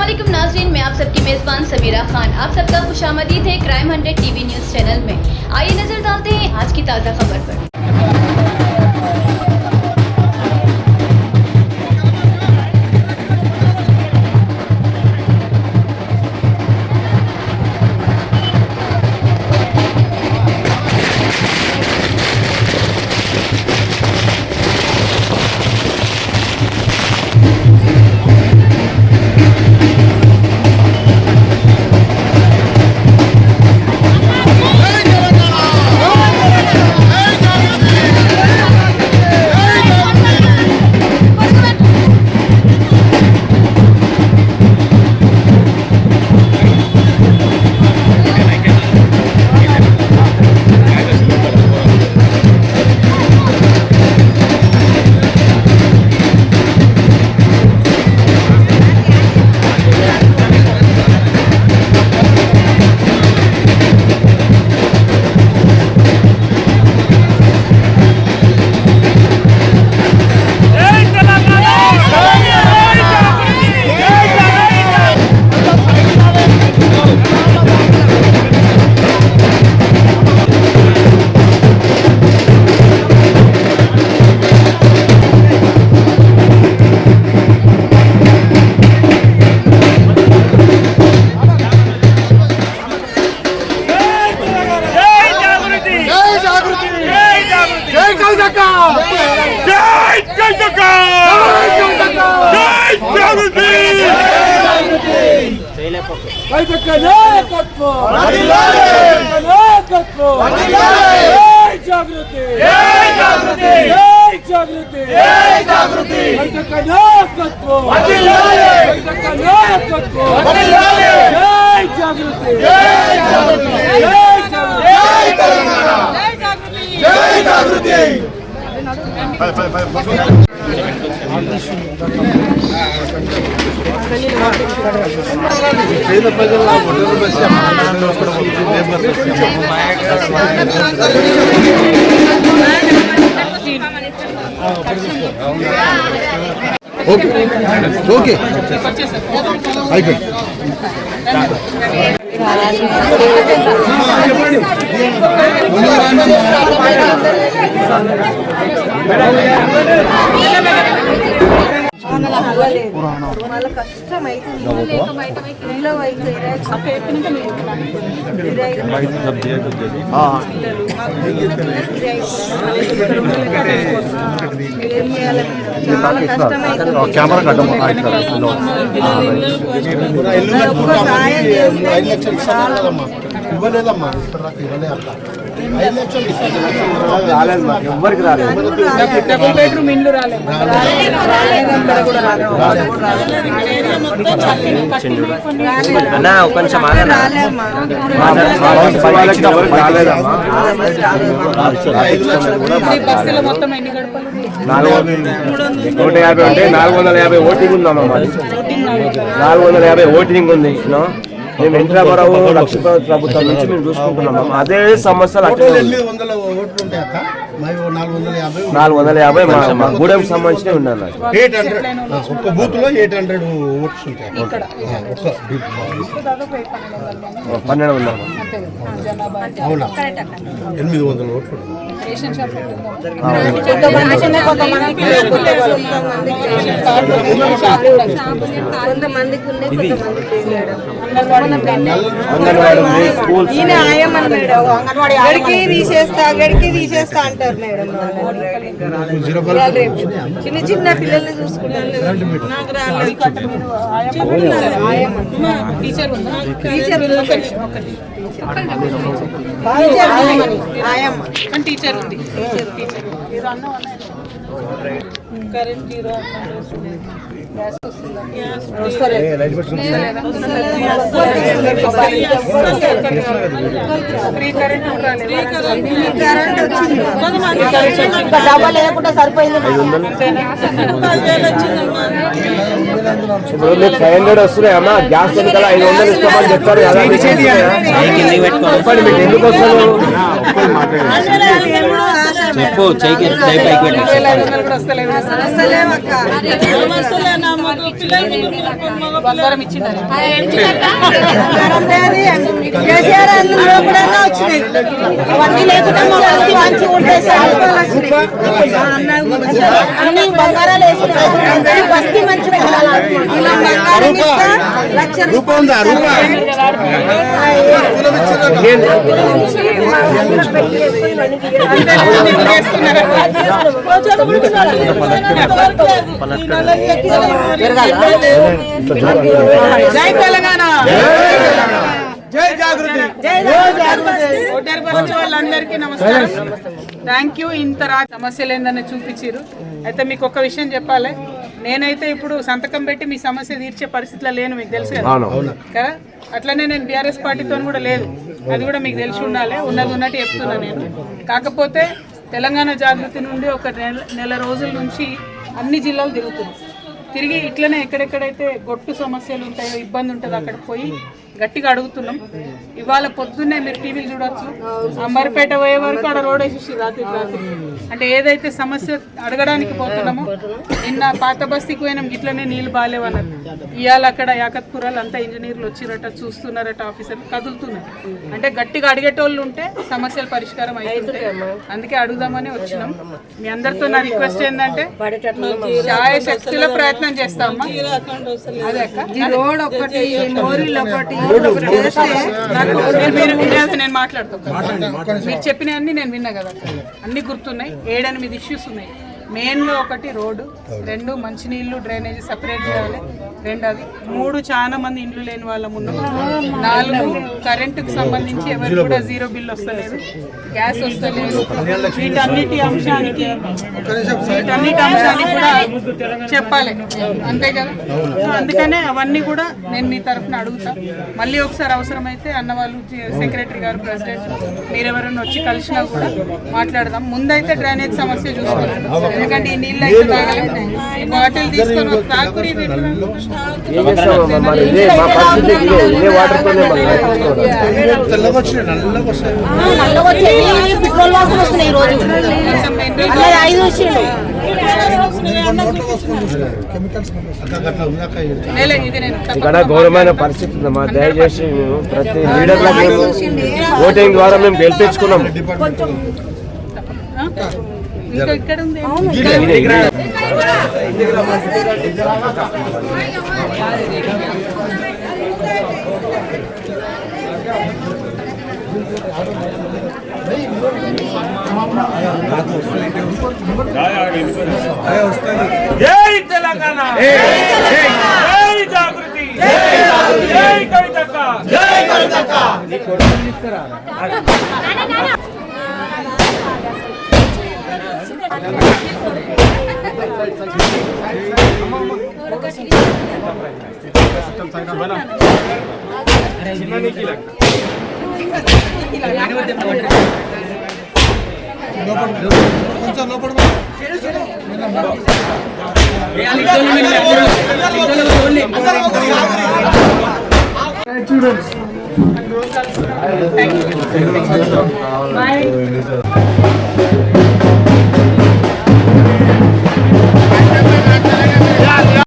अस्सलामुअलैकुम नाज़रीन, मैं आप सबकी मेज़बान समीरा खान। आप सबका खुशामदीद है क्राइम 100 टीवी न्यूज़ चैनल में। आइए नजर डालते हैं आज की ताज़ा खबर पर। ఓకే అయిపోయింది. కష్టం అవుతుంది. ఇవ్వలేదమ్మా, ఎవరికి రాలేదు. అన్నా కొంచెం మొత్తం ఎన్ని గడపలు? 150 ఉంటే 450 ఓటింగ్ ఉందమ్మా. మాది 450 ఓటింగ్ ఉంది. మేము ఇంద్రాబారావు లక్ష్మీ ప్రభుత్వం నుంచి మేము చూసుకుంటున్నాం. అదే సమస్యలు 450 మా గూడెం సంబంధించినవి ఉన్నాను. 800 బూత్ లో 800 ఓట్స్ ఉంటాయి. 12 ఉన్నాము. 800 ఓట్లు. తీసేస్తా అంటారు మేడం. చిన్న చిన్న పిల్లల్ని చూసుకుంటారు. టీచర్ ఉంది. కరెంట్ జీరో డబ్బా లేకుండా సరిపోయింది. 500 వస్తున్నాయమ్మా. గ్యాస్ కదా 500 ఇస్తామని చెప్తారు కదా. ఎందుకు వస్తారు? చెప్పు చేయికి చేయి పైకి పెట్టు. 2,500 కూడా వస్తలేదు. అసలేమక్క. బంగారం ఇచ్చిండారు. బంగారం లేదు, కేసీఆర్ అందులో కూడా వచ్చినాయి. అవన్నీ లేకుండా మా బస్తీ మంచిగా ఉంటే సాయంత్రాలు వచ్చినాయి. అన్ని బంగారాలు వేసుకున్నాయి. బస్తీ మంచిగా ఉండాలి. ఇలా బంగారం ఇస్తా, లక్ష రూపాయి ఉందా రూపాయి జై తెలంగాణ. జై జాగృతి. ఓటేరు పరిచే వాళ్ళందరికీ నమస్కారం. Thank you. ఇంత సమస్యలు ఏందని చూపించారు. అయితే మీకు ఒక విషయం చెప్పాలి, నేనైతే ఇప్పుడు సంతకం పెట్టి మీ సమస్య తీర్చే పరిస్థితిలో లేను, మీకు తెలుసు కదా. అట్లనే నేను బీఆర్ఎస్ పార్టీతో కూడా లేదు, అది కూడా మీకు తెలిసి ఉండాలి. ఉన్నది ఉన్నట్టు చెప్తున్నా నేను. కాకపోతే తెలంగాణ జాగృతి నుండి ఒక నెల రోజుల నుంచి అన్ని జిల్లాలు తిరిగి ఇట్లనే ఎక్కడెక్కడైతే గొట్టు సమస్యలు ఉంటాయో, ఇబ్బంది ఉంటుందో అక్కడ పోయి గట్టిగా అడుగుతున్నాం. ఇవాళ పొద్దున్నే మీరు టీవీలు చూడొచ్చు, అంబర్పేట పోయే వరకు అక్కడ రోడ్ వేసేసి రాత్రి అంటే ఏదైతే సమస్య అడగడానికి పోతున్నామో, నిన్న పాత బస్తీకి పోయినాం, ఇట్లనే నీళ్ళు బాగాలేవన్నారు. ఇవాళ అక్కడ యాకత్పురాలు అంతా ఇంజనీర్లు వచ్చిరట, చూస్తున్నారట, ఆఫీసర్లు కదులుతున్నారు. అంటే గట్టిగా అడిగేటోళ్ళు ఉంటే సమస్యల పరిష్కారం అవుతుంటాయి. అందుకే అడుగుదామని వచ్చినాం. మీ అందరితో నా రిక్వెస్ట్ ఏంటంటే శాయశక్తిలో ప్రయత్నం చేస్తామమ్మా. అదే అక్క, రోడ్ ఒకటి, మోరీలు ఒకటి, నేను మాట్లాడుతాను. మీరు చెప్పినవన్నీ నేను విన్నా కదా, అన్ని గుర్తున్నాయి. 7-8 ఇష్యూస్ ఉన్నాయి. మెయిన్గా ఒకటి రోడ్డు, 2 మంచినీళ్ళు డ్రైనేజీ సపరేట్ చేయాలి, 2 అది, 3 చాలా మంది ఇండ్లు లేని వాళ్ళం ఉన్నాం, 4 కరెంటుకు సంబంధించి ఎవరు కూడా 0 బిల్ వస్తలేదు, గ్యాస్ వస్తలేదు. వీటన్నిటి అంశానికి కూడా చెప్పాలి, అంతే కదా. సో అందుకనే అవన్నీ కూడా నేను మీ తరఫున అడుగుతా. మళ్ళీ ఒకసారి అవసరమైతే అన్నవాళ్ళు, సెక్రటరీ గారు, ప్రెసిడెంట్, మీరెవరైనా వచ్చి కలిసినా కూడా మాట్లాడదాం. ముందైతే డ్రైనేజ్ సమస్య చూసుకోవాలి, ఎందుకంటే ఈ నీళ్ళు అయితే తాగలేదు. ఈ బాటిల్ తీసుకొని తాగురి పెట్రోల్ వాసన వస్తున్నాయి ఈ రోజు. 5 వచ్చిండు. ఇక్కడ ఘోరమైన పరిస్థితి ఉందమ్మా. దయచేసి మేము ప్రతి లీడర్లకు ఓటింగ్ ద్వారా మేము గెలిపించుకున్నాం. ఇంకా ఇక్కడ ఉంది. జై తెలంగాణ, జై జాగృతి, జై కవితక్క, జై కవితక్క. కొంచెం లోపల Bye.